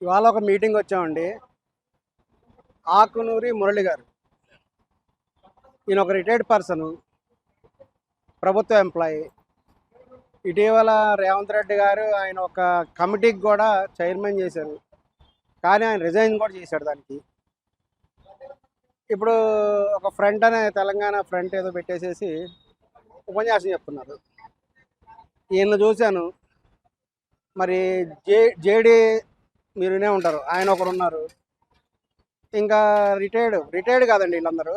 ఇవాళ ఒక మీటింగ్ వచ్చామండి. ఆకునూరి మురళి గారు, ఈయన ఒక రిటైర్డ్ పర్సన్, ప్రభుత్వ ఎంప్లాయీ. ఇటీవల రేవంత్ రెడ్డి గారు ఆయన ఒక కమిటీకి కూడా చైర్మన్ చేశారు, కానీ ఆయన రిజైన్ కూడా చేశాడు దానికి. ఇప్పుడు ఒక ఫ్రంట్ అనే తెలంగాణ ఫ్రంట్ ఏదో పెట్టేసేసి ఉపన్యాసం చెప్తున్నారు. ఈయన చూశాను. మరి జేడీ మీరు వినే ఉంటారు, ఆయన ఒకరు ఉన్నారు. ఇంకా రిటైర్డ్ కాదండి, వీళ్ళందరూ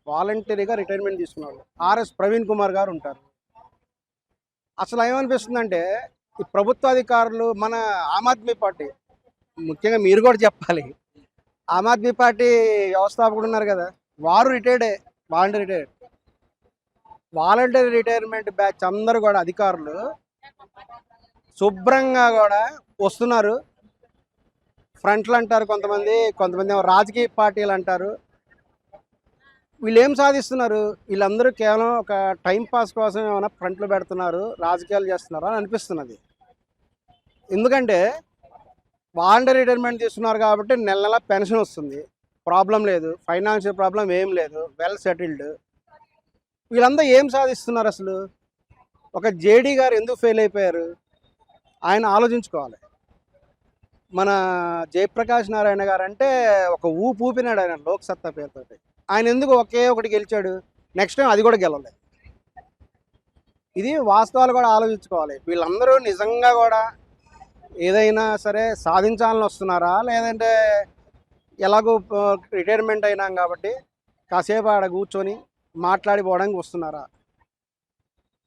వాలంటరీగా రిటైర్మెంట్ తీసుకున్నారు. ఆర్ఎస్ ప్రవీణ్ కుమార్ గారు ఉంటారు. అసలు ఏమనిపిస్తుందంటే, ఈ ప్రభుత్వ అధికారులు మన ఆమ్ ఆద్మీ పార్టీ, ముఖ్యంగా మీరు కూడా చెప్పాలి, ఆమ్ ఆద్మీ పార్టీ వ్యవస్థాపకుడు ఉన్నారు కదా, వారు వాలంటరీ రిటైర్మెంట్ బ్యాచ్ అందరూ కూడా అధికారులు శుభ్రంగా కూడా వస్తున్నారు. ఫ్రంట్లు అంటారు కొంతమంది ఏమో రాజకీయ పార్టీలు అంటారు. వీళ్ళు ఏం సాధిస్తున్నారు? వీళ్ళందరూ కేవలం ఒక టైంపాస్ కోసం ఏమైనా ఫ్రంట్లు పెడుతున్నారు, రాజకీయాలు చేస్తున్నారు అని అనిపిస్తున్నది. ఎందుకంటే వాలంటరీ రిటైర్మెంట్ తీసుకున్నారు కాబట్టి నెల నెల పెన్షన్ వస్తుంది, ప్రాబ్లం లేదు, ఫైనాన్షియల్ ప్రాబ్లం ఏం లేదు, వెల్ సెటిల్డ్. వీళ్ళందరూ ఏం సాధిస్తున్నారు? అసలు ఒక జేడీ గారు ఎందుకు ఫెయిల్ అయిపోయారు? ఆయన ఆలోచించుకోవాలి. మన జయప్రకాష్ నారాయణ గారు అంటే ఒక ఊపినాడు ఆయన లోక్సత్తా పేరుతో. ఆయన ఎందుకు ఒకే ఒకటి గెలిచాడు, నెక్స్ట్ టైం అది కూడా గెలవలేదు? ఇది వాస్తవాలు కూడా ఆలోచించుకోవాలి. వీళ్ళందరూ నిజంగా కూడా ఏదైనా సరే సాధించాలని వస్తున్నారా, లేదంటే ఎలాగో రిటైర్మెంట్ అయినాం కాబట్టి కాసేపు ఆడ కూర్చొని మాట్లాడిపోవడానికి వస్తున్నారా?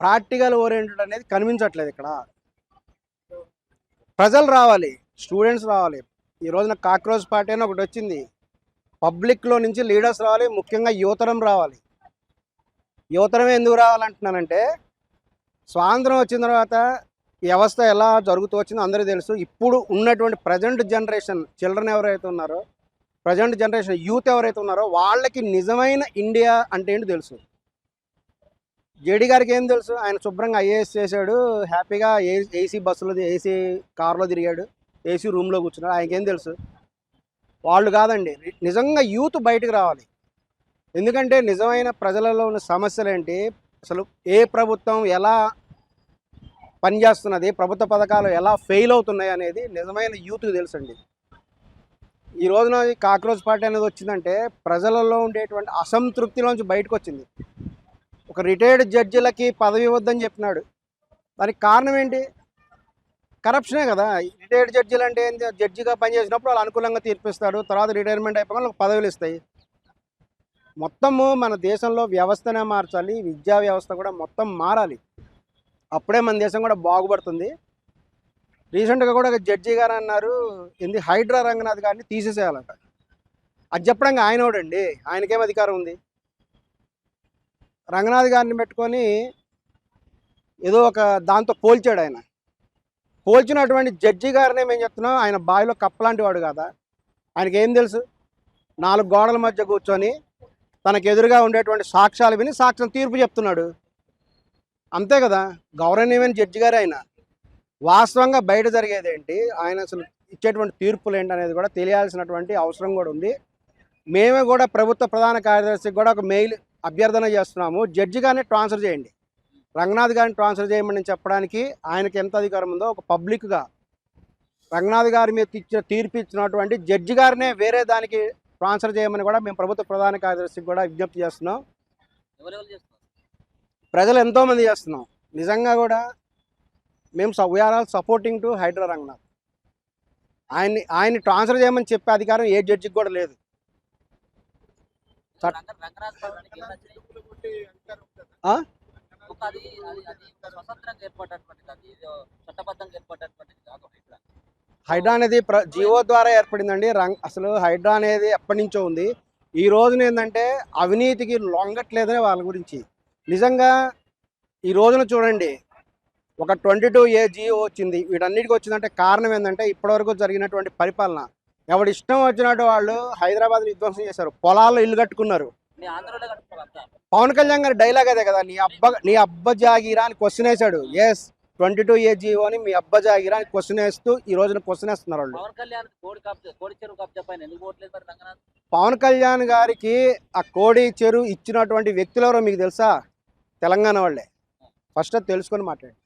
ప్రాక్టికల్ ఓరియంటెడ్ అనేది కనిపించట్లేదు ఇక్కడ. ప్రజలు రావాలి, స్టూడెంట్స్ రావాలి. ఈ రోజున కాక్రోచ్ పార్టీ అని ఒకటి వచ్చింది. పబ్లిక్లో నుంచి లీడర్స్ రావాలి, ముఖ్యంగా యువతరం రావాలి. యువతరమే ఎందుకు రావాలంటున్నానంటే, స్వాతంత్రం వచ్చిన తర్వాత వ్యవస్థ ఎలా జరుగుతూ వచ్చిందో అందరికీ తెలుసు. ఇప్పుడు ఉన్నటువంటి ప్రజెంట్ జనరేషన్ చిల్డ్రన్ ఎవరైతే ఉన్నారో, ప్రజెంట్ జనరేషన్ యూత్ ఎవరైతే ఉన్నారో, వాళ్ళకి నిజమైన ఇండియా అంటే ఏంటి తెలుసు. జేడీ గారికి ఏం తెలుసు? ఆయన శుభ్రంగా ఐఏఎస్ చేశాడు, హ్యాపీగా ఏసీ బస్సులో ఏసీ కార్లో తిరిగాడు, ఏసీ రూమ్లో కూర్చున్నాడు. ఆయనకేం తెలుసు? వాళ్ళు కాదండి, నిజంగా యూత్ బయటకు రావాలి. ఎందుకంటే నిజమైన ప్రజలలో ఉన్న సమస్యలు ఏంటి, అసలు ఏ ప్రభుత్వం ఎలా పనిచేస్తున్నది, ప్రభుత్వ పథకాలు ఎలా ఫెయిల్ అవుతున్నాయి అనేది నిజమైన యూత్కి తెలుసండి. ఈ రోజున కాక్రోచ్ పార్టీ అనేది వచ్చిందంటే ప్రజలలో ఉండేటువంటి అసంతృప్తిలోంచి బయటకు వచ్చింది. ఒక రిటైర్డ్ జడ్జిలకి పదవి ఇవ్వద్దని చెప్పినాడు. దానికి కారణం ఏంటి? కరప్షనే కదా. రిటైర్డ్ జడ్జిలు అంటే ఏంటి? జడ్జిగా పనిచేసినప్పుడు వాళ్ళు అనుకూలంగా తీర్పిస్తాడు, తర్వాత రిటైర్మెంట్ అయిపోయి వాళ్ళకి పదవులు ఇస్తాయి. మొత్తము మన దేశంలో వ్యవస్థనే మార్చాలి, విద్యా వ్యవస్థ కూడా మొత్తం మారాలి. అప్పుడే మన దేశం కూడా బాగుపడుతుంది. రీసెంట్గా కూడా ఒక జడ్జి గారు అన్నారు, ఏంది హైడ్రా రంగనాథ్ గారిని తీసేసేయాలంట. అది చెప్పడానికి ఆయన ఒకడండి, ఆయనకేం అధికారం ఉంది? రంగనాథ్ గారిని పెట్టుకొని ఏదో ఒక దాంతో పోల్చాడు. ఆయన పోల్చినటువంటి జడ్జి గారిని మేము చెప్తున్నాం, ఆయన బావిలో కప్పలాంటి వాడు కదా. ఆయనకి ఏం తెలుసు? 4 గోడల మధ్య కూర్చొని తనకు ఎదురుగా ఉండేటువంటి సాక్ష్యాలు విని సాక్ష్యం తీర్పు చెప్తున్నాడు, అంతే కదా. గౌరవనీయమైన జడ్జి గారు ఆయన. వాస్తవంగా బయట జరిగేది ఏంటి, ఆయన అసలు ఇచ్చేటువంటి తీర్పులు ఏంటి అనేది కూడా తెలియాల్సినటువంటి అవసరం కూడా ఉంది. మేమే కూడా ప్రభుత్వ ప్రధాన కార్యదర్శికి కూడా ఒక మెయిల్ అభ్యర్థన చేస్తున్నాము, జడ్జి గారిని ట్రాన్స్ఫర్ చేయండి, రంగనాథ్ గారిని ట్రాన్స్ఫర్ చేయమని చెప్పడానికి ఆయనకి ఎంత అధికారం ఉందో ఒక పబ్లిక్గా రంగనాథ్ గారి మీద తీర్పు ఇచ్చినటువంటి జడ్జి గారినే వేరే దానికి ట్రాన్స్ఫర్ చేయమని కూడా మేము ప్రభుత్వ ప్రధాన కార్యదర్శికి కూడా విజ్ఞప్తి చేస్తున్నాం. ప్రజలు ఎంతోమంది చేస్తున్నాం. నిజంగా కూడా మేము we are all supporting to Hydraa Ranganath. ఆయన్ని ట్రాన్స్ఫర్ చేయమని చెప్పే అధికారం ఏ జడ్జికి కూడా లేదు. హైడ్రా అనేది జీవో ద్వారా ఏర్పడిందండి. అసలు హైడ్రా అనేది ఎప్పటి నుంచో ఉంది. ఈ రోజున ఏంటంటే అవినీతికి లొంగట్లేదనే వాళ్ళ గురించి. నిజంగా ఈ రోజున చూడండి, ఒక 22A జీవో వచ్చింది. వీటన్నిటికీ వచ్చిందంటే కారణం ఏంటంటే ఇప్పటివరకు జరిగినటువంటి పరిపాలన. ఎవడు ఇష్టం వచ్చినట్టు వాళ్ళు హైదరాబాద్ విధ్వంసం చేశారు, పొలాల్లో ఇల్లు కట్టుకున్నారు. పవన్ కళ్యాణ్ గారి డైలాగ్ అదే కదా, నీ అబ్బ జాగీరా అని క్వశ్చన్ వేశాడు. ఎస్, 22A జీవోని మీ అబ్బ జాగిరా అని క్వశ్చన్ వేస్తూ ఈ రోజున క్వశ్చన్ వేస్తున్నారు వాళ్ళు. పవన్ కళ్యాణ్ కోడి చెరువు కబ్జా పైన ఎందుకు పోవట్లేదు మరి రంగనాథ్? పవన్ కళ్యాణ్ గారికి ఆ కోడి చెరువు ఇచ్చినటువంటి వ్యక్తులు ఎవరో మీకు తెలుసా? తెలంగాణ వాళ్ళే. ఫస్ట్ అది తెలుసుకొని మాట్లాడండి.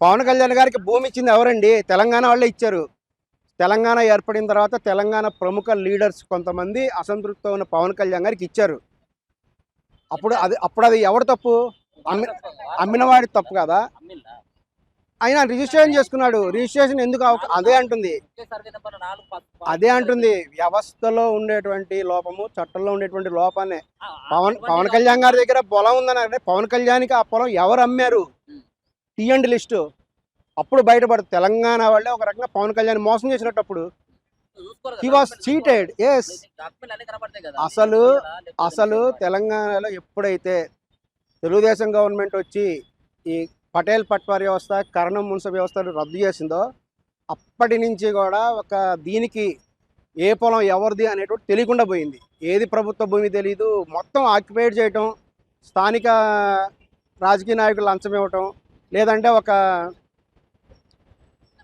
పవన్ కళ్యాణ్ గారికి భూమి ఇచ్చింది ఎవరండి? తెలంగాణ వాళ్ళే ఇచ్చారు. తెలంగాణ ఏర్పడిన తర్వాత తెలంగాణ ప్రముఖ లీడర్స్ కొంతమంది అసంతృప్తితో ఉన్న పవన్ కళ్యాణ్ గారికి ఇచ్చారు. అప్పుడు అది ఎవరు తప్పు? అమ్మినవాడి తప్పు కదా. అమ్మిల్లా? ఆయన రిజిస్ట్రేషన్ చేసుకున్నాడు. రిజిస్ట్రేషన్ ఎందుకు అదే అంటుంది. సర్వే నెంబర్ 4 అదే అంటుంది. వ్యవస్థలో ఉండేటువంటి లోపము, చట్టంలో ఉండేటువంటి లోపాన్ని. పవన్ కళ్యాణ్ గారి దగ్గర పొలం ఉందని అంటే పవన్ కళ్యాణ్కి ఆ పొలం ఎవరు అమ్మారు తీయండి లిస్టు. అప్పుడు బయటపడుతుంది. తెలంగాణ వాళ్ళే ఒక రకంగా పవన్ కళ్యాణ్ మోసం చేసినట్టు. అప్పుడు హీ వాస్ చీటెడ్. ఎస్. అసలు తెలంగాణలో ఎప్పుడైతే తెలుగుదేశం గవర్నమెంట్ వచ్చి ఈ పటేల్ పట్వారీ వ్యవస్థ, కరణం మున్సిపల్ వ్యవస్థను రద్దు చేసిందో అప్పటి నుంచి కూడా ఒక దీనికి ఏ పొలం ఎవరిది అనేటువంటి తెలియకుండా పోయింది. ఏది ప్రభుత్వ భూమి తెలియదు. మొత్తం ఆక్యుపైడ్ చేయటం, స్థానిక రాజకీయ నాయకులు లంచం ఇవ్వటం, లేదంటే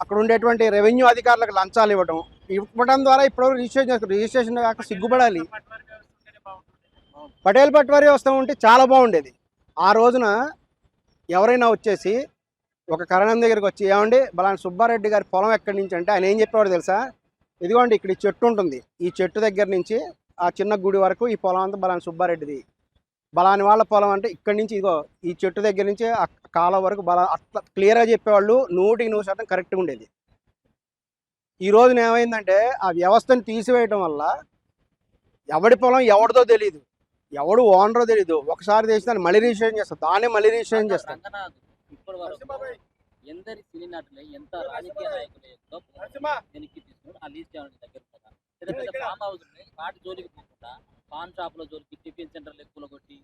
అక్కడ ఉండేటువంటి రెవెన్యూ అధికారులకు లంచాలు ఇవ్వడం ద్వారా ఇప్పుడు రిజిస్ట్రేషన్ కాక సిగ్గుపడాలి. పటేల్ పట్వారీ వ్యవస్థ ఉంటే చాలా బాగుండేది. ఆ రోజున ఎవరైనా వచ్చేసి ఒక కరణం దగ్గరికి వచ్చి ఏమండి బలానా సుబ్బారెడ్డి గారి పొలం ఎక్కడి నుంచి అంటే ఆయన ఏం చెప్పేవాడు తెలుసా? ఇదిగోండి ఇక్కడ ఈ చెట్టు ఉంటుంది, ఈ చెట్టు దగ్గర నుంచి ఆ చిన్న గుడి వరకు ఈ పొలం అంతా బలానా సుబ్బారెడ్డిది, బలాని వాళ్ళ పొలం అంటే ఇక్కడి నుంచి ఇదిగో ఈ చెట్టు దగ్గర నుంచి ఆ కాలం వరకు అట్లా క్లియర్గా చెప్పేవాళ్ళు. 100% కరెక్ట్గా ఉండేది. ఈ రోజున ఏమైందంటే ఆ వ్యవస్థను తీసివేయటం వల్ల ఎవడి పొలం ఎవరిదో తెలియదు, ఎవడు ఓనరో తెలీదు. ఒకసారి చేసి దాన్ని మళ్ళీ రిజిస్ట్రేషన్ చేస్తారు, దాన్ని మళ్ళీ రిజిస్ట్రేషన్ చేస్తారు. ఇప్పటి వరకు ఎందరి సినీ నటులు, ఎంత రాజకీయ నాయకులు వెనక్కి తీసుకుని ఆ లీజ్ దగ్గర పెద్ద పెద్ద ఫామ్ హౌస్ వాటి జోలికి పోకుండా పాన్ షాప్ల జోలికి, టిఫిన్ సెంటర్లు ఎక్కువ కొట్టి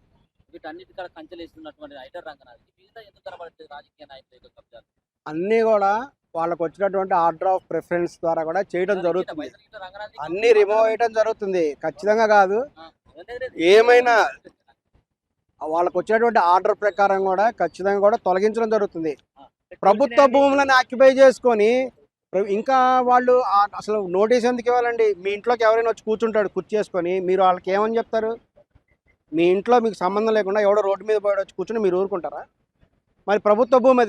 వీటన్నిటికీ కంచెలేస్తున్నటువంటి ఐటర్ రంగనాథ్ మిగతా ఎందుకు కనబడుతుంది రాజకీయ నాయకులు కబ్జాలు? అన్నీ కూడా వాళ్ళకు వచ్చినటువంటి ఆర్డర్ ఆఫ్ ప్రిఫరెన్స్ ద్వారా కూడా చేయడం జరుగుతుంది. అన్నీ రిమూవ్ చేయడం జరుగుతుంది. ఖచ్చితంగా కాదు, ఏమైనా వాళ్ళకు వచ్చినటువంటి ఆర్డర్ ప్రకారం కూడా ఖచ్చితంగా కూడా తొలగించడం జరుగుతుంది. ప్రభుత్వ భూములను ఆక్యుపై చేసుకొని ఇంకా వాళ్ళు అసలు నోటీస్ ఎందుకు ఇవ్వాలండి? మీ ఇంట్లోకి ఎవరైనా వచ్చి కూర్చుంటాడు కుర్చీ చేసుకొని, మీరు వాళ్ళకి ఏమని చెప్తారు? మీ ఇంట్లో మీకు సంబంధం లేకుండా ఎవడో రోడ్డు మీద పోయి వచ్చి కూర్చుని మీరు ఊరుకుంటారా? మరి ప్రభుత్వ భూమి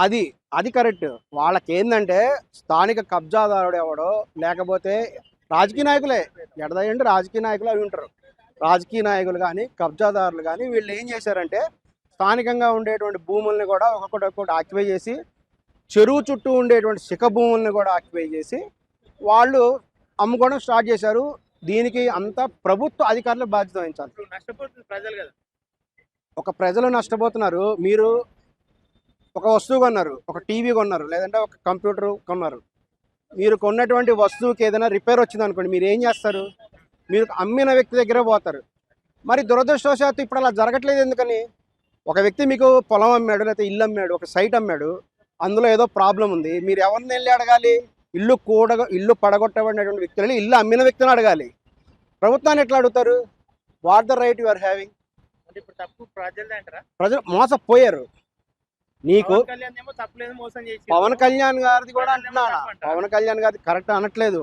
అది కరెక్ట్. వాళ్ళకి ఏంటంటే స్థానిక కబ్జాదారుడు ఎవడో, లేకపోతే రాజకీయ నాయకులే ఎడదండి, రాజకీయ నాయకులు అవి ఉంటారు. రాజకీయ నాయకులు కానీ కబ్జాదారులు కానీ వీళ్ళు ఏం చేశారంటే స్థానికంగా ఉండేటువంటి భూముల్ని కూడా ఒక్కొక్కటి ఆక్యుపై చేసి, చెరువు చుట్టూ ఉండేటువంటి శిఖ భూముల్ని కూడా ఆక్యుపై చేసి వాళ్ళు అమ్ముకోవడం స్టార్ట్ చేశారు. దీనికి అంతా ప్రభుత్వ అధికారులు బాధ్యత వహించాలి. నష్టపోతుంది ప్రజలు కదా. ఒక ప్రజలు నష్టపోతున్నారు. మీరు ఒక వస్తువు కొన్నారు, ఒక టీవీ కొన్నారు, లేదంటే ఒక కంప్యూటర్ కొన్నారు. మీరు కొన్నటువంటి వస్తువుకి ఏదైనా రిపేర్ వచ్చింది అనుకోండి, మీరు ఏం చేస్తారు? మీరు అమ్మిన వ్యక్తి దగ్గర పోతారు. మరి దురదృష్టవశాత్తు ఇప్పుడు అలా జరగట్లేదు. ఎందుకని? ఒక వ్యక్తి మీకు పొలం అమ్మాడు, లేకపోతే ఇల్లు అమ్మాడు, ఒక సైట్ అమ్మాడు, అందులో ఏదో ప్రాబ్లం ఉంది. మీరు ఎవరిని వెళ్ళి అడగాలి? ఇల్లు పడగొట్టబడినటువంటి వ్యక్తులని, ఇల్లు అమ్మిన వ్యక్తిని అడగాలి. ప్రభుత్వాన్ని ఎట్లా అడుగుతారు? What the right you are having? ప్రజలు మోసపోయారు. నీకు పవన్ కళ్యాణ్ గారిది కూడా అంటున్నా, పవన్ కళ్యాణ్ గారిది కరెక్ట్ అనట్లేదు.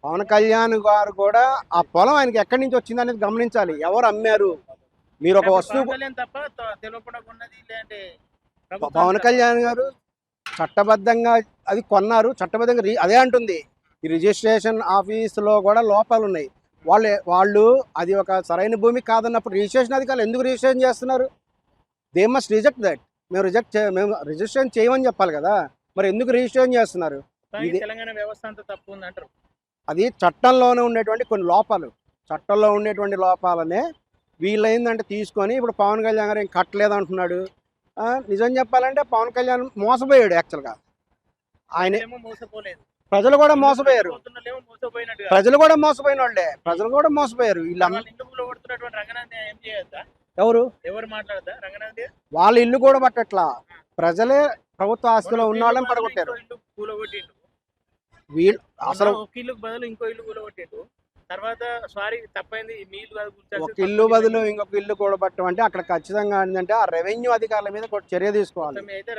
పవన్ కళ్యాణ్ గారు కూడా ఆ పొలం ఆయనకి ఎక్కడి నుంచి వచ్చింది అనేది గమనించాలి. ఎవరు అమ్మారు? మీరు ఒక వస్తువు పవన్ కళ్యాణ్ గారు చట్టబద్ధంగా అది కొన్నారు, చట్టబద్ధంగా అదే అంటుంది. ఈ రిజిస్ట్రేషన్ ఆఫీసులో కూడా లోపాలు ఉన్నాయి. వాళ్ళు అది ఒక సరైన భూమి కాదన్నప్పుడు రిజిస్ట్రేషన్ అధికారులు ఎందుకు రిజిస్ట్రేషన్ చేస్తున్నారు? They must reject that. మేము రిజిస్ట్రేషన్ చేయమని చెప్పాలి కదా, మరి ఎందుకు రిజిస్ట్రేషన్ చేస్తున్నారు? తెలంగాణ వ్యవస్థ అంతా తప్పు ఉంది అంటారు. అది చట్టంలోనే ఉండేటువంటి కొన్ని లోపాలు, చట్టంలో ఉండేటువంటి లోపాలనే వీళ్ళు ఏంటంటే తీసుకొని ఇప్పుడు పవన్ కళ్యాణ్ గారు ఏం కట్టలేదు అంటున్నాడు. నిజం చెప్పాలంటే పవన్ కళ్యాణ్ మోసపోయాడు. యాక్చువల్గా ఆయన ప్రజలు కూడా మోసపోయారు. ప్రజలు కూడా మోసపోయిన వాళ్ళే, ప్రజలు కూడా మోసపోయారు. ఎవరు వాళ్ళ ఇల్లు కూడా పట్టట్లా, ప్రజలే ప్రభుత్వ ఆస్తిలో ఉన్న వాళ్ళని పడగొట్టారు. వీళ్ళు అసలు తర్వాత సారీ తప్పైంది మీ ఇల్లు కాదు కూర్చోాల్సింది, ఒక ఇల్లు బదులు ఇంకొక ఇల్లు కూడబట్టడం అంటే అక్కడ ఖచ్చితంగా ఏంటంటే ఆ రెవెన్యూ అధికారుల మీద ఒక చర్య తీసుకోవాలి. మొత్తం అయితే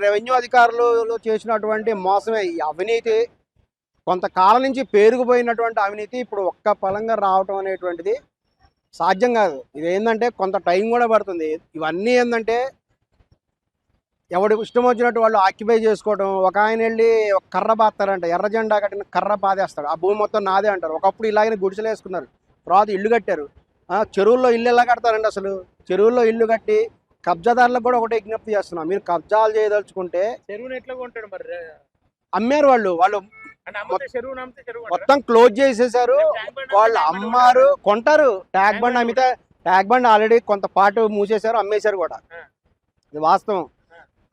రెవెన్యూ అధికారులు చేసినటువంటి మోసమే ఈ అవినీతి. కొంతకాలం నుంచి పేరుకుపోయినటువంటి అవినీతి ఇప్పుడు ఒక్క పలంగా రావటం అనేటువంటిది సాధ్యం కాదు. ఇది ఏంటంటే కొంత టైం కూడా పడుతుంది. ఇవన్నీ ఏంటంటే ఎవడు ఇష్టం వచ్చినట్టు వాళ్ళు ఆక్యుపై చేసుకోవడం. ఒక ఆయన వెళ్ళి ఒక కర్ర బాస్తారంట, ఎర్ర జెండా కట్టిన కర్ర బాధేస్తాడు, ఆ భూమి మొత్తం నాదే అంటారు. ఒకప్పుడు ఇలాగనే గుడిసెలు వేసుకున్నారు, తర్వాత ఇల్లు కట్టారు. చెరువుల్లో ఇల్లు ఎలా కడతారండి? అసలు చెరువుల్లో ఇల్లు కట్టి కబ్జాదారులకు కూడా ఒకటే విజ్ఞప్తి చేస్తున్నాం, మీరు కబ్జాలు చేయదలుచుకుంటే చెరువుని ఎట్లా కొంటాడు మరి? అమ్మారు వాళ్ళు అంటే అమ్మితే చెరువు నమ్మితే చెరువు మొత్తం క్లోజ్ చేసేసారు. వాళ్ళు అమ్మారు, కొంటారు. ట్యాగ్ బండ్ అమ్మితే ట్యాగ్ బండ్ ఆల్రెడీ కొంత పాటు మూసేశారు, అమ్మేశారు కూడా. ఇది వాస్తవం.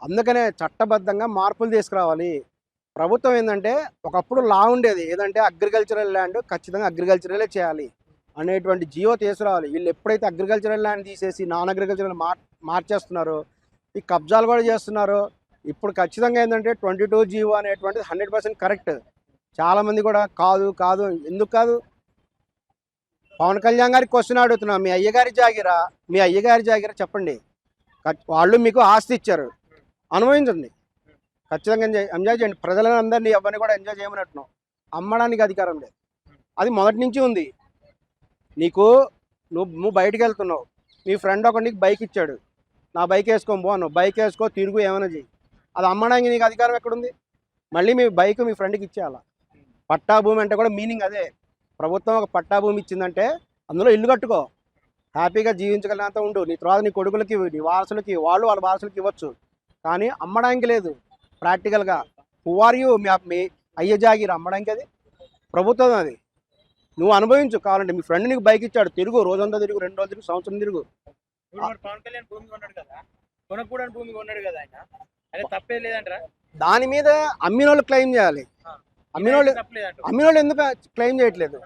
అందుకనే చట్టబద్ధంగా మార్పులు తీసుకురావాలి. ప్రభుత్వం ఏంటంటే ఒకప్పుడు లా ఉండేది ఏదంటే అగ్రికల్చరల్ ల్యాండ్ ఖచ్చితంగా అగ్రికల్చరలే చేయాలి అనేటువంటి జియో తీసుకురావాలి. వీళ్ళు ఎప్పుడైతే అగ్రికల్చరల్ ల్యాండ్ తీసేసి నాన్ అగ్రికల్చరల్ మార్చేస్తున్నారో, ఈ కబ్జాలు కూడా చేస్తున్నారో, ఇప్పుడు ఖచ్చితంగా ఏంటంటే 22 జియో అనేటువంటిది 100% కరెక్ట్. చాలామంది కూడా కాదు కాదు ఎందుకు కాదు? పవన్ కళ్యాణ్ గారికి క్వశ్చన్ అడుగుతున్నా, మీ అయ్యగారి జాగిరా చెప్పండి. వాళ్ళు మీకు ఆస్తి ఇచ్చారు, అనుభవించండి, ఖచ్చితంగా ఎంజాయ్ చేయండి. ప్రజలందరినీ ఎవరిని కూడా ఎంజాయ్ చేయమన్నట్టున్నాం. అమ్మడానికి అధికారం లేదు, అది మొదటి నుంచి ఉంది. నువ్వు బయటికి వెళ్తున్నావు, మీ ఫ్రెండ్ ఒక నీకు బైక్ ఇచ్చాడు, నా బైక్ వేసుకొని పోను, బైక్ వేసుకో తిరుగు ఏమైనా చెయ్యి, అది అమ్మడానికి నీకు అధికారం ఎక్కడుంది? మళ్ళీ మీ బైక్ మీ ఫ్రెండ్కి ఇచ్చేయాల. పట్టా భూమి అంటే కూడా మీనింగ్ అదే. ప్రభుత్వం ఒక పట్టా భూమి ఇచ్చిందంటే అందులో ఇల్లు కట్టుకో, హ్యాపీగా జీవించగలిగినంత ఉండు. నీ తర్వాత నీ కొడుకులకి, నీ వారసులకి, వాళ్ళ వారసులకి ఇవ్వచ్చు, కానీ అమ్మడానికి లేదు. ప్రాక్టికల్గా హూ ఆర్ యూ? మీ అయ్య జాగిరి అమ్మడానికి అది ప్రభుత్వం. అది నువ్వు అనుభవించు. కావాలంటే మీ ఫ్రెండ్ నీకు బైక్ ఇచ్చాడు, తిరుగు, రోజంతా తిరుగు, 2 రోజులు తిరుగు, సంవత్సరం తిరుగు. పవన్ కళ్యాణ్ భూమి కొన్నాడు కదా, కొనకూడని భూమి కొన్నాడు కదా ఆయన, అదే తప్పే లేదంటారా? దాని మీద అమ్మినోళ్ళు క్లెయిమ్ చేయాలి. అమ్మినోళ్ళు ఎందుకు క్లెయిమ్ చేయట్లేదు?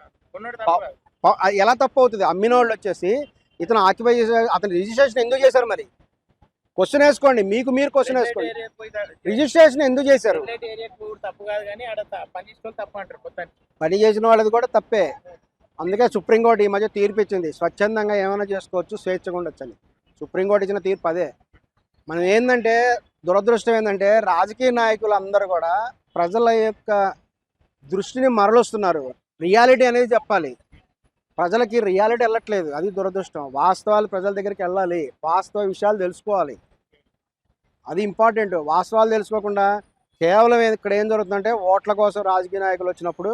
ఎలా తప్పు అవుతుంది? అమ్మినోళ్ళు వచ్చేసి ఇతను ఆక్యుపై చేసే, అతను రిజిస్ట్రేషన్ ఎందుకు చేశారు? మరి క్వశ్చన్ వేసుకోండి, మీకు మీరు క్వశ్చన్ వేసుకోండి, రిజిస్ట్రేషన్ ఎందుకు చేశారు? పని చేసిన వాళ్ళది కూడా తప్పే. అందుకే సుప్రీంకోర్టు ఈ మధ్య తీర్పు ఇచ్చింది, స్వచ్ఛందంగా ఏమైనా చేసుకోవచ్చు, స్వేచ్ఛగా ఉండొచ్చు అని. సుప్రీంకోర్టు ఇచ్చిన తీర్పు అదే. మనం ఏంటంటే దురదృష్టం ఏంటంటే రాజకీయ నాయకులు అందరూ కూడా ప్రజల యొక్క దృష్టిని మరలుస్తున్నారు. రియాలిటీ అనేది చెప్పాలి, ప్రజలకి రియాలిటీ వెళ్ళట్లేదు, అది దురదృష్టం. వాస్తవాలు ప్రజల దగ్గరికి వెళ్ళాలి, వాస్తవ విషయాలు తెలుసుకోవాలి, అది ఇంపార్టెంట్. వాస్తవాలు తెలుసుకోకుండా కేవలం ఇక్కడ ఏం జరుగుతుందంటే ఓట్ల కోసం రాజకీయ నాయకులు వచ్చినప్పుడు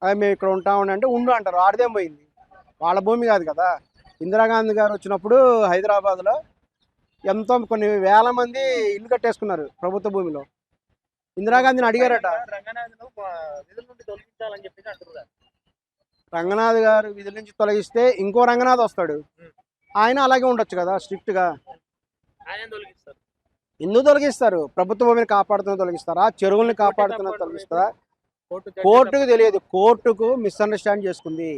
మేము ఇక్కడ ఉంటామని అంటే ఉండు అంటారు. ఆడదేం పోయింది, వాళ్ళ భూమి కాదు కదా. ఇందిరాగాంధీ గారు వచ్చినప్పుడు హైదరాబాద్లో కొన్ని వేల మంది ఇల్లు కట్టేసుకున్నారు ప్రభుత్వ భూమిలో. ఇందిరాగాంధీని అడిగారట, రంగనాథ్ గారు విధుల నుంచి తొలగిస్తే ఇంకో రంగనాథ్ వస్తాడు, ఆయన అలాగే ఉండొచ్చు కదా స్ట్రిక్ట్గా. ఎందుకు తొలగిస్తారు? ప్రభుత్వ భూమిని కాపాడుతున్న తొలగిస్తారా? చెరువుల్ని కాపాడుతున్న తొలగిస్తారా? కోర్టుకు తెలియదు, కోర్టుకు మిస్అండర్స్టాండ్ చేసుకుంది.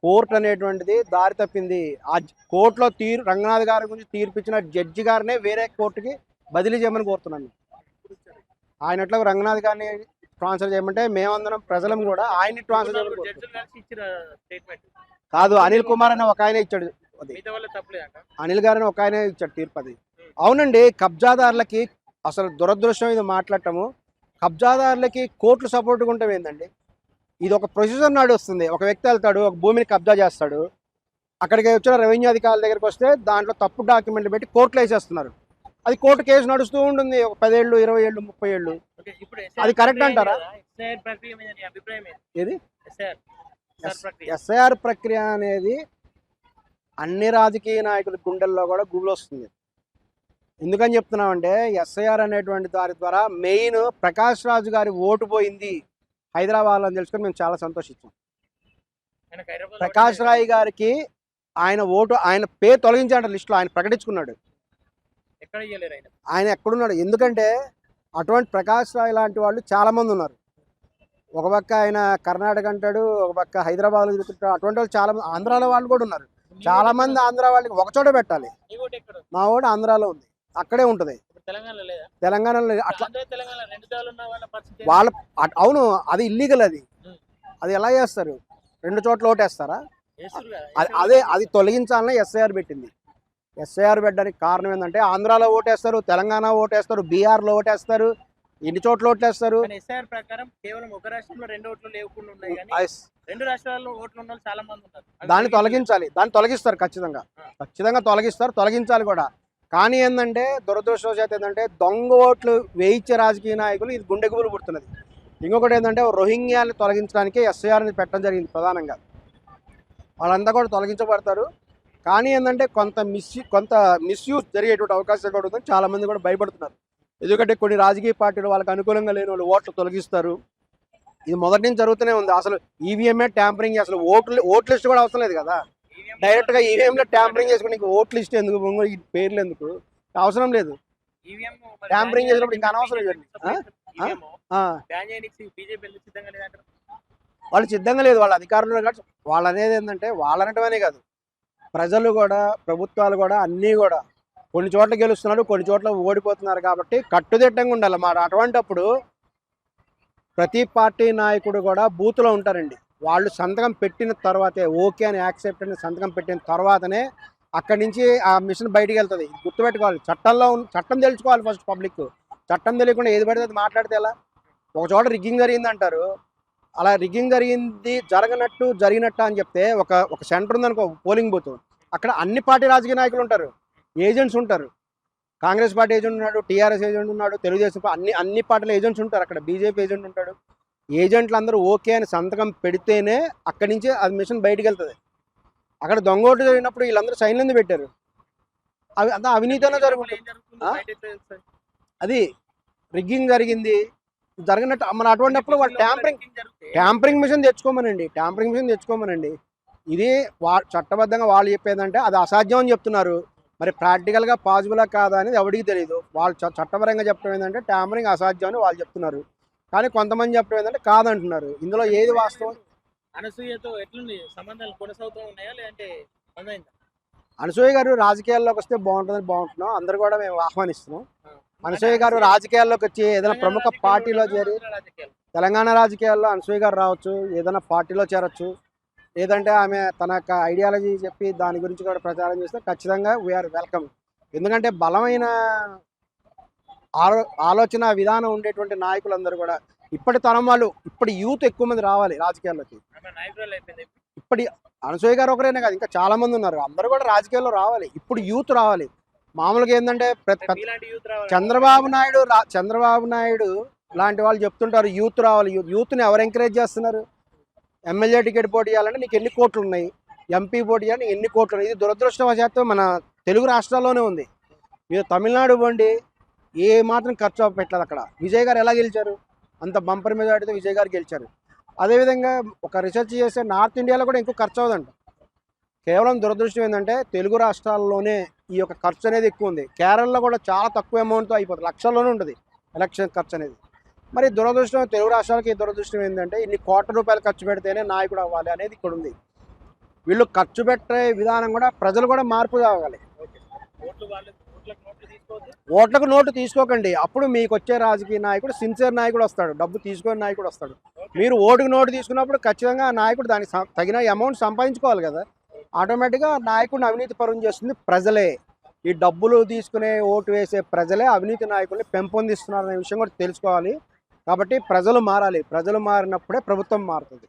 కోర్టు అనేటువంటిది దారి తప్పింది. ఆ కోర్టులో రంగనాథ్ గారి గురించి తీర్పిచ్చిన జడ్జి గారినే వేరే కోర్టుకి బదిలీ చేయమని కోరుతున్నాను. ఆయన ఎట్లా రంగనాథ్ గారిని ట్రాన్స్ఫర్ చేయమంటే మేమందరం ప్రజలం కూడా ఆయన్ని ట్రాన్స్ఫర్ చేయమని కాదు. అనిల్ కుమార్ అని ఒక ఆయన ఇచ్చాడు, అనిల్ గారిని ఒక ఆయన ఇచ్చాడు తీర్పు. అది అవునండి. కబ్జాదారులకి అసలు దురదృష్టం ఇది మాట్లాడటము. కబ్జాదారులకి కోర్టులు సపోర్ట్గా ఉంటాం ఏంటండి? ఇది ఒక ప్రొసీజర్ నడుస్తుంది. ఒక వ్యక్తి వెళ్తాడు, ఒక భూమిని కబ్జా చేస్తాడు, అక్కడికి వచ్చిన రెవెన్యూ అధికారుల దగ్గరికి వస్తే దాంట్లో తప్పు డాక్యుమెంట్లు పెట్టి కోర్టులో వేసేస్తున్నారు. అది కోర్టు కేసు నడుస్తూ ఉంటుంది, ఒక 10 ఏళ్ళు, 20 ఏళ్ళు, 30 ఏళ్ళు. అది కరెక్ట్ అంటారా? ఏది ఎస్ఐఆర్ ప్రక్రియ అనేది అన్ని రాజకీయ నాయకుల గుండెల్లో కూడా గుబులొస్తుంది. ఎందుకని చెప్తున్నామంటే ఎస్ఐఆర్ అనేటువంటి దాని ద్వారా మెయిన్ ప్రకాష్ రాజు గారి ఓటు పోయింది హైదరాబాద్లో అని తెలుసుకొని మేము చాలా సంతోషించాం. ప్రకాష్ రాయ్ గారికి ఆయన ఓటు, ఆయన పేరు తొలగించాడు లిస్టులో, ఆయన ప్రకటించుకున్నాడు. ఆయన ఎక్కడున్నాడు? ఎందుకంటే అటువంటి ప్రకాష్ రాయ్ లాంటి వాళ్ళు చాలామంది ఉన్నారు. ఒక పక్క ఆయన కర్ణాటక అంటాడు, ఒక పక్క హైదరాబాద్లో తిరుగుతుంటాడు. అటువంటి వాళ్ళు చాలామంది, ఆంధ్రాలో వాళ్ళు కూడా ఉన్నారు. చాలామంది ఆంధ్ర వాళ్ళకి ఒకచోట పెట్టాలి. మా ఓటు ఆంధ్రాలో ఉంది, అక్కడే ఉంటుంది. తెలంగాణలో అట్లా వాళ్ళ అవును, అది ఇల్లీగల్. అది ఎలా చేస్తారు? 2 చోట్ల ఓటేస్తారా? వేస్తురు కదా. అది తొలగించాలని ఎస్ఐఆర్ పెట్టింది. ఎస్ఐఆర్ పెట్టడానికి కారణం ఏంటంటే ఆంధ్రాలో ఓటేస్తారు, తెలంగాణ ఓటేస్తారు, బీహార్లో ఓటేస్తారు, ఎన్ని చోట్ల ఓటేస్తారు. కానీ ఎస్ఐఆర్ ప్రకారం కేవలం ఒక రాష్ట్రంలో 2 ఓట్లు లేకుండా ఉన్నాయి కానీ ఐస్ 2 రాష్ట్రాల్లో ఓట్లు ఉన్న వాళ్ళు చాలా మంది ఉన్నారు. అవి దాన్ని తొలగించాలి. దాన్ని తొలగిస్తారు ఖచ్చితంగా. తొలగిస్తారు, తొలగించాలి కూడా. కానీ ఏంటంటే దురదృష్టవశాత్తు ఏంటంటే దొంగ ఓట్లు వేయించే రాజకీయ నాయకులు ఇది గుండెగుబులు పుడుతున్నది. ఇంకొకటి ఏంటంటే రోహింగ్యాని తొలగించడానికి ఎస్ఐఆర్ని పెట్టడం జరిగింది ప్రధానంగా. వాళ్ళంతా కూడా తొలగించబడతారు. కానీ ఏంటంటే కొంత మిస్యూజ్ జరిగేటువంటి అవకాశం కూడా ఉందని చాలామంది కూడా భయపడుతున్నారు. ఎందుకంటే కొన్ని రాజకీయ పార్టీలు వాళ్ళకి అనుకూలంగా లేని వాళ్ళు ఓట్లు తొలగిస్తారు. ఇది మొదటి నుంచి జరుగుతూనే ఉంది. అసలు ఈవీఎంఏ ట్యాంపరింగ్, అసలు ఓట్ లిస్ట్ కూడా అవసరం లేదు కదా. డైరెక్ట్గా ఈవీఎంలో ట్యాంపరింగ్ చేసుకుని ఇంక ఓట్ లిస్ట్ ఎందుకు, ఈ పేర్లు ఎందుకు, అవసరం లేదు. ఈవీఎం ట్యాంపరింగ్ చేసినప్పుడు ఇంకా అనవసరం లేదు. వాళ్ళు సిద్ధంగా లేదు. వాళ్ళ అధికారులు వాళ్ళు అనేది ఏంటంటే వాళ్ళు అనటమనే కాదు, ప్రజలు కూడా ప్రభుత్వాలు కూడా అన్నీ కూడా కొన్ని చోట్ల గెలుస్తున్నారు, కొన్ని చోట్ల ఓడిపోతున్నారు. కాబట్టి కట్టుదిట్టంగా ఉండాలి మాట. అటువంటిప్పుడు ప్రతి పార్టీ నాయకుడు కూడా బూత్లో ఉంటారండి. వాళ్ళు సంతకం పెట్టిన తర్వాతే, ఓకే అని యాక్సెప్ట్ అని సంతకం పెట్టిన తర్వాతనే అక్కడి నుంచి ఆ మిషన్ బయటికి వెళ్తుంది. గుర్తుపెట్టుకోవాలి. చట్టం తెలుసుకోవాలి ఫస్ట్ పబ్లిక్. చట్టం తెలియకుండా ఏది పడితే అది మాట్లాడితే ఎలా? ఒక చోట రిగ్గింగ్ జరిగింది అంటారు. అలా రిగ్గింగ్ జరిగినట్టు అని చెప్తే ఒక సెంటర్ ఉందనుకో, పోలింగ్ బూత్, అక్కడ అన్ని పార్టీ రాజకీయ నాయకులు ఉంటారు, ఏజెంట్స్ ఉంటారు. కాంగ్రెస్ పార్టీ ఏజెంట్ ఉన్నాడు, టీఆర్ఎస్ ఏజెంట్ ఉన్నాడు, తెలుగుదేశం అన్ని పార్టీల ఏజెంట్స్ ఉంటారు. అక్కడ బీజేపీ ఏజెంట్ ఉంటాడు. ఏజెంట్లు అందరూ ఓకే అని సంతకం పెడితేనే అక్కడి నుంచి అది మిషన్ బయటికి వెళ్తుంది. అక్కడ దొంగ ఓటు జరిగినప్పుడు వీళ్ళందరూ సైన్లు ఎందుకు పెట్టారు? అంతా అవినీతినే జరుగుతుంది. అది రిగ్గింగ్ జరిగినట్టు మన అటువంటిప్పుడు వాళ్ళు ట్యాంపరింగ్ మిషన్ తెచ్చుకోమనండి. ఇది చట్టబద్ధంగా వాళ్ళు చెప్పేదంటే అది అసాధ్యం అని చెప్తున్నారు. మరి ప్రాక్టికల్గా పాసిబులా కాదా అనేది ఎవరికి తెలియదు. వాళ్ళు చట్టపరంగా చెప్పడం ఏంటంటే ట్యాంపరింగ్ అసాధ్యం అని వాళ్ళు చెప్తున్నారు. కానీ కొంతమంది చెప్పడం ఏంటంటే కాదంటున్నారు. ఇందులో ఏది వాస్తవం? అనసూయతో ఎట్లుంది సంబంధాలు కొనసాగుతూ ఉన్నాయా లేదంటే అనసూయ గారు రాజకీయాల్లోకి వస్తే బాగుంటున్నాం. అందరు కూడా మేము ఆహ్వానిస్తున్నాం. అనసూయ గారు రాజకీయాల్లోకి వచ్చి ఏదైనా ప్రముఖ పార్టీలో చేరి, తెలంగాణ రాజకీయాల్లో అనసూయ గారు రావచ్చు, ఏదైనా పార్టీలో చేరొచ్చు. లేదంటే ఆమె తన యొక్క ఐడియాలజీ చెప్పి దాని గురించి కూడా ప్రచారం చేస్తే ఖచ్చితంగా వీఆర్ వెల్కమ్. ఎందుకంటే బలమైన ఆలోచన విధానం ఉండేటువంటి నాయకులందరూ కూడా ఇప్పటి తరం వాళ్ళు, ఇప్పటి యూత్ ఎక్కువ మంది రావాలి రాజకీయాల్లోకి. ఇప్పటి అనసూయ గారు ఒకరైనా కాదు, ఇంకా చాలా మంది ఉన్నారు. అందరూ కూడా రాజకీయాల్లో రావాలి. ఇప్పుడు యూత్ రావాలి. మామూలుగా ఏంటంటే చంద్రబాబు నాయుడు లాంటి వాళ్ళు చెప్తుంటారు యూత్ రావాలి. యూత్ని ఎవరు ఎంకరేజ్ చేస్తున్నారు? ఎమ్మెల్యే టికెట్ పోటీ చేయాలంటే నీకు ఎన్ని కోట్లు ఉన్నాయి, ఎంపీ పోటీ చేయాలంటే ఎన్ని కోట్లు ఉన్నాయి. ఇది దురదృష్టవశాత్తు మన తెలుగు రాష్ట్రాల్లోనే ఉంది. మీరు తమిళనాడు పోండి, ఏ మాత్రం ఖర్చు పెట్టలేదు. అక్కడ విజయ్ గారు ఎలా గెలిచారు? అంత బంపర్ మెజారిటీతో విజయ్ గారు గెలిచారు. అదేవిధంగా ఒక రీసెర్చ్ చేస్తే నార్త్ ఇండియాలో కూడా ఎక్కువ ఖర్చు అవ్వదంట. కేవలం దురదృష్టం ఏంటంటే తెలుగు రాష్ట్రాల్లోనే ఈ యొక్క ఖర్చు అనేది ఎక్కువ ఉంది. కేరళలో కూడా చాలా తక్కువ అమౌంట్తో అయిపోతుంది, లక్షల్లోనే ఉంటుంది ఎలక్షన్ ఖర్చు అనేది. మరి దురదృష్టం తెలుగు రాష్ట్రాలకి దురదృష్టం ఏంటంటే ఇన్ని కోట్ల రూపాయలు ఖర్చు పెడితేనే నాయకుడు అవ్వాలి అనేది ఇక్కడ ఉంది. వీళ్ళు ఖర్చు పెట్టే విధానం కూడా ప్రజలు కూడా మార్పు కావాలి. ఓట్లకు నోటు తీసుకోకండి. అప్పుడు మీకు వచ్చే రాజకీయ నాయకుడు సిన్సియర్ నాయకుడు వస్తాడు, డబ్బు తీసుకునే నాయకుడు వస్తాడు. మీరు ఓటుకు నోటు తీసుకున్నప్పుడు ఖచ్చితంగా ఆ నాయకుడు దానికి తగిన అమౌంట్ సంపాదించుకోవాలి కదా. ఆటోమేటిక్గా నాయకుడిని అవినీతి పరం చేస్తుంది ప్రజలే. ఈ డబ్బులు తీసుకునే ఓటు వేసే ప్రజలే అవినీతి నాయకుల్ని పెంపొందిస్తున్నారనే విషయం కూడా తెలుసుకోవాలి. కాబట్టి ప్రజలు మారాలి. ప్రజలు మారినప్పుడే ప్రభుత్వం మారుతుంది.